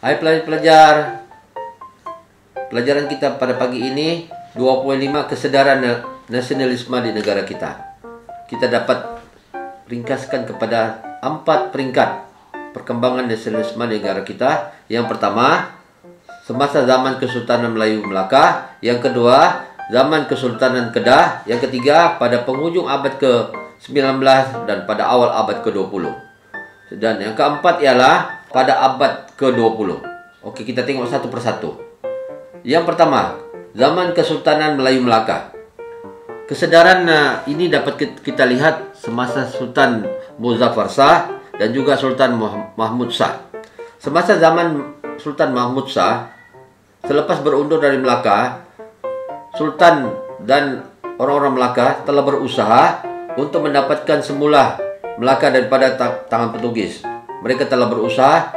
Hai pelajar-pelajar, pelajaran kita pada pagi ini 25 kesadaran nasionalisme di negara kita. Kita dapat ringkaskan kepada 4 peringkat perkembangan nasionalisme di negara kita. Yang pertama, semasa zaman Kesultanan Melayu Melaka. Yang kedua, zaman Kesultanan Kedah. Yang ketiga, pada penghujung abad ke-19 dan pada awal abad ke-20. Dan yang keempat ialah pada abad ke-20. Oke, kita tengok satu persatu. Yang pertama, zaman Kesultanan Melayu Melaka. Kesadaran ini dapat kita lihat semasa Sultan Muzaffar Shah dan juga Sultan Mahmud Shah. Semasa zaman Sultan Mahmud Shah, selepas berundur dari Melaka, Sultan dan orang-orang Melaka telah berusaha untuk mendapatkan semula Melaka daripada tangan Portugis. Mereka telah berusaha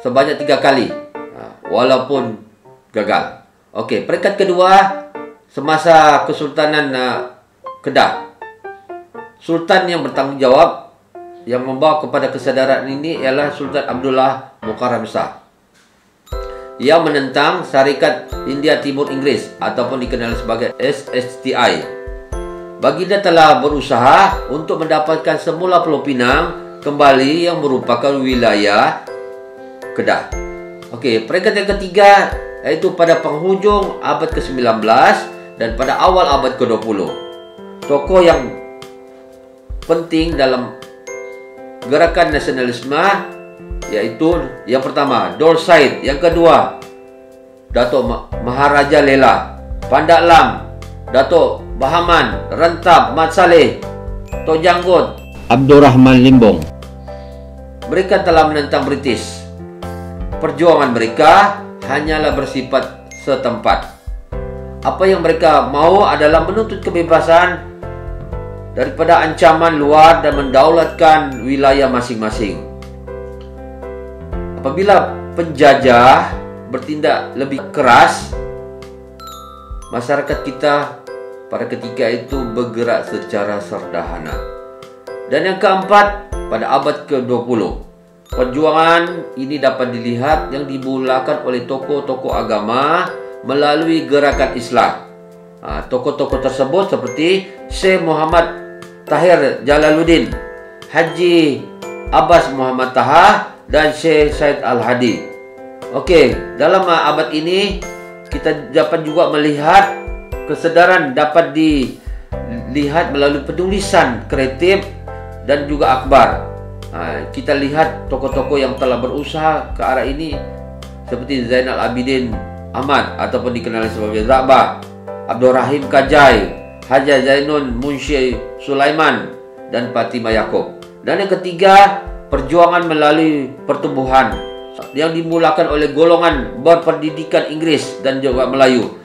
sebanyak 3 kali, walaupun gagal. Oke, peringkat kedua, semasa Kesultanan Kedah. Sultan yang bertanggung jawab yang membawa kepada kesadaran ini ialah Sultan Abdullah Mukarram Shah, yang menentang Syarikat India Timur Inggris ataupun dikenal sebagai SSTI. Baginda telah berusaha untuk mendapatkan semula Pulau Pinang kembali yang merupakan wilayah Kedah. Oke, peringkat yang ketiga yaitu pada penghujung abad ke-19 dan pada awal abad ke-20. Tokoh yang penting dalam gerakan nasionalisme yaitu yang pertama Dor Said, yang kedua Dato' Maharaja Lela, Pandak Lam, Dato' Bahaman, Rentab, Mat Saleh, Tok Janggut, Abdurrahman Limbong. Mereka telah menentang British. Perjuangan mereka hanyalah bersifat setempat. Apa yang mereka mau adalah menuntut kebebasan daripada ancaman luar dan mendaulatkan wilayah masing-masing. Apabila penjajah bertindak lebih keras, masyarakat kita pada ketika itu bergerak secara sederhana. Dan yang keempat, pada abad ke-20, perjuangan ini dapat dilihat yang dimulakan oleh tokoh-tokoh agama melalui gerakan Islam. Tokoh-tokoh tersebut seperti Syekh Muhammad Tahir Jalaluddin, Haji Abbas Muhammad Taha, dan Syekh Said Al-Hadi. Oke, dalam abad ini kita dapat juga melihat kesadaran dapat dilihat melalui penulisan kreatif dan juga akhbar. Kita lihat tokoh-tokoh yang telah berusaha ke arah ini seperti Zainal Abidin Ahmad ataupun dikenal sebagai Zakba, Abdul Rahim Kajai, Haji Zainun Munshi Sulaiman, dan Fatimah Yaakob. Dan yang ketiga, perjuangan melalui pertumbuhan yang dimulakan oleh golongan berpendidikan Inggris dan juga Melayu,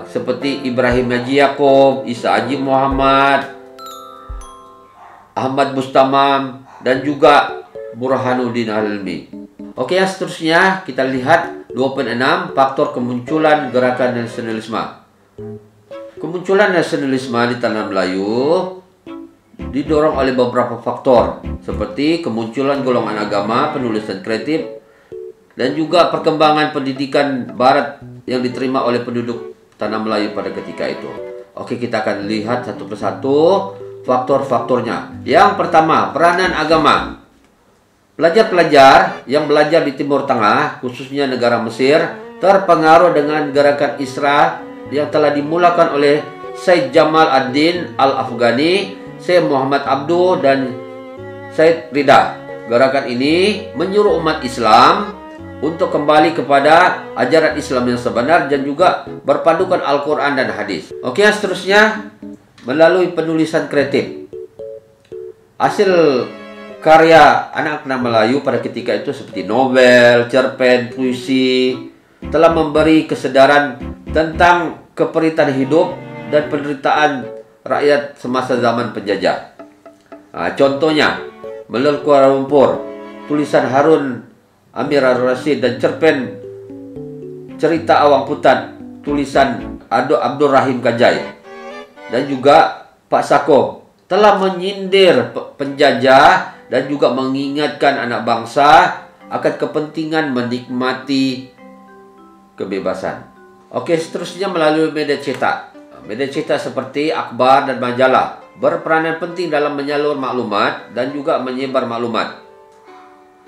seperti Ibrahim Haji Yaakob, Isa Haji Muhammad, Ahmad Mustamam, dan juga Burhanuddin Almi. Oke, yang seterusnya kita lihat 2.6 faktor kemunculan gerakan nasionalisme. Kemunculan nasionalisme di tanah Melayu didorong oleh beberapa faktor seperti kemunculan golongan agama, penulisan kreatif, dan juga perkembangan pendidikan barat yang diterima oleh penduduk tanah Melayu pada ketika itu. Oke, kita akan lihat satu persatu faktor-faktornya. Yang pertama, peranan agama. Pelajar-pelajar yang belajar di Timur Tengah, khususnya negara Mesir, terpengaruh dengan gerakan Isra yang telah dimulakan oleh Syed Jamal ad-Din Al-Afghani, Syekh Muhammad Abduh, dan Syed Rida. Gerakan ini menyuruh umat Islam untuk kembali kepada ajaran Islam yang sebenar dan juga berpandukan Al-Quran dan hadis. Oke, yang seterusnya melalui penulisan kreatif. Hasil karya anak-anak Melayu pada ketika itu seperti novel, cerpen, puisi telah memberi kesadaran tentang keperitan hidup dan penderitaan rakyat semasa zaman penjajah. Contohnya melalui Kuala Lumpur, tulisan Harun Amir Ar-Rasyid, dan cerpen Cerita Awang Putat tulisan Abdul Rahim Kajai, dan juga Pak Sako telah menyindir penjajah dan juga mengingatkan anak bangsa akan kepentingan menikmati kebebasan. Oke, seterusnya melalui media cetak. Media cetak seperti akhbar dan majalah berperanan penting dalam menyalur maklumat dan juga menyebar maklumat.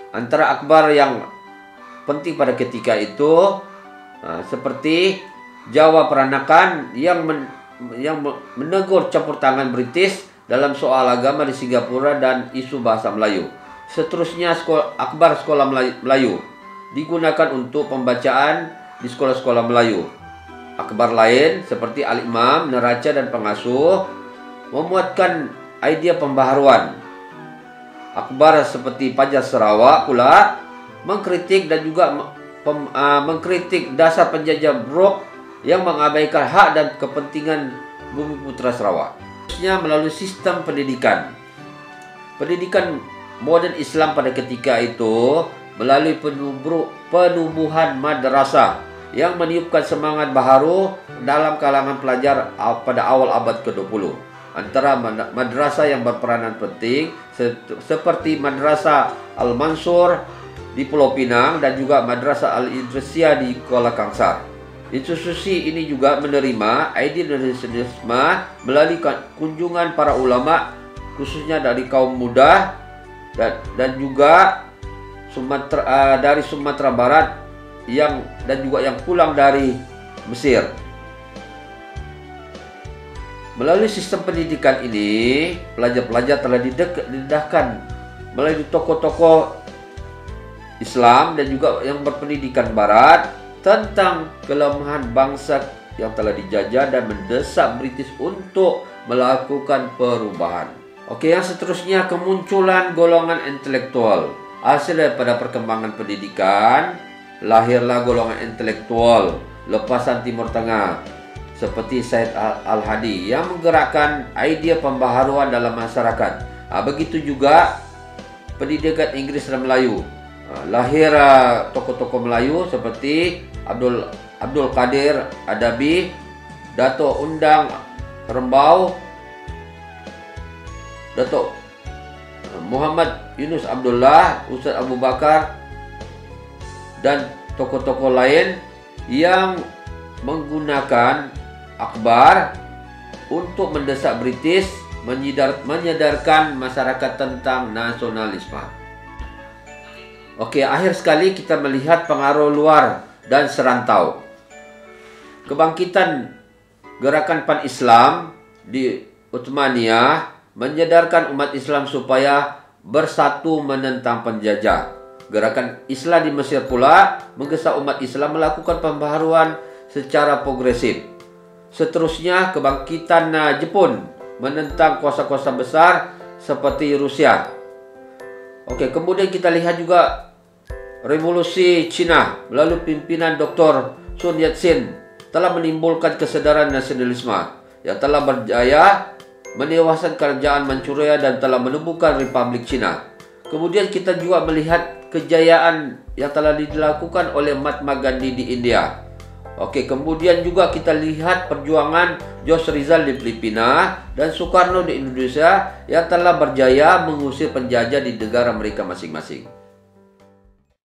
Antara akhbar yang penting pada ketika itu seperti Jawa Peranakan yang menegur campur tangan British dalam soal agama di Singapura dan isu bahasa Melayu. Seterusnya akhbar sekolah Melayu digunakan untuk pembacaan di sekolah-sekolah Melayu. Akhbar lain seperti Al-Imam, Neraca dan Pengasuh memuatkan idea pembaharuan. Akhbar seperti Fajar Sarawak pula mengkritik dan juga mengkritik dasar penjajah Brok yang mengabaikan hak dan kepentingan Bumi Putra Sarawak. Seterusnya melalui sistem pendidikan. Pendidikan modern Islam pada ketika itu melalui penubuhan madrasah yang meniupkan semangat baharu dalam kalangan pelajar pada awal abad ke-20. Antara madrasah yang berperanan penting seperti Madrasah Al-Mansur di Pulau Pinang dan juga Madrasah Al-Idrisiyah di Kuala Kangsar. Institusi ini juga menerima idea nasionalisme melalui kunjungan para ulama khususnya dari kaum muda dan juga dari Sumatera Barat dan juga yang pulang dari Mesir. Melalui sistem pendidikan ini, pelajar-pelajar telah didedahkan melalui tokoh-tokoh Islam dan juga yang berpendidikan Barat tentang kelemahan bangsa yang telah dijajah dan mendesak British untuk melakukan perubahan. Oke, yang seterusnya kemunculan golongan intelektual. Hasil daripada perkembangan pendidikan, lahirlah golongan intelektual lepasan Timur Tengah seperti Said Al-Hadi yang menggerakkan idea pembaharuan dalam masyarakat. Begitu juga pendidikan Inggris dan Melayu. Lahir tokoh-tokoh Melayu seperti Abdul Qadir Adabi, Dato' Undang Rembau, Dato' Muhammad Yunus Abdullah, Ustaz Abu Bakar, dan tokoh-tokoh lain yang menggunakan akhbar untuk mendesak British menyadarkan masyarakat tentang nasionalisme. Oke, akhir sekali kita melihat pengaruh luar dan serantau. Kebangkitan gerakan Pan-Islam di Uthmaniyah menyadarkan umat Islam supaya bersatu menentang penjajah. Gerakan Islam di Mesir pula menggesa umat Islam melakukan pembaharuan secara progresif. Seterusnya kebangkitan Jepun menentang kuasa-kuasa besar seperti Rusia. Oke, kemudian kita lihat juga revolusi Cina melalui pimpinan Dr. Sun Yat-sen telah menimbulkan kesadaran nasionalisme yang telah berjaya menewaskan kerajaan Manchuria dan telah menubuhkan Republik Cina. Kemudian kita juga melihat kejayaan yang telah dilakukan oleh Mahatma Gandhi di India. Oke, kemudian juga kita lihat perjuangan Jos Rizal di Filipina dan Soekarno di Indonesia yang telah berjaya mengusir penjajah di negara mereka masing-masing.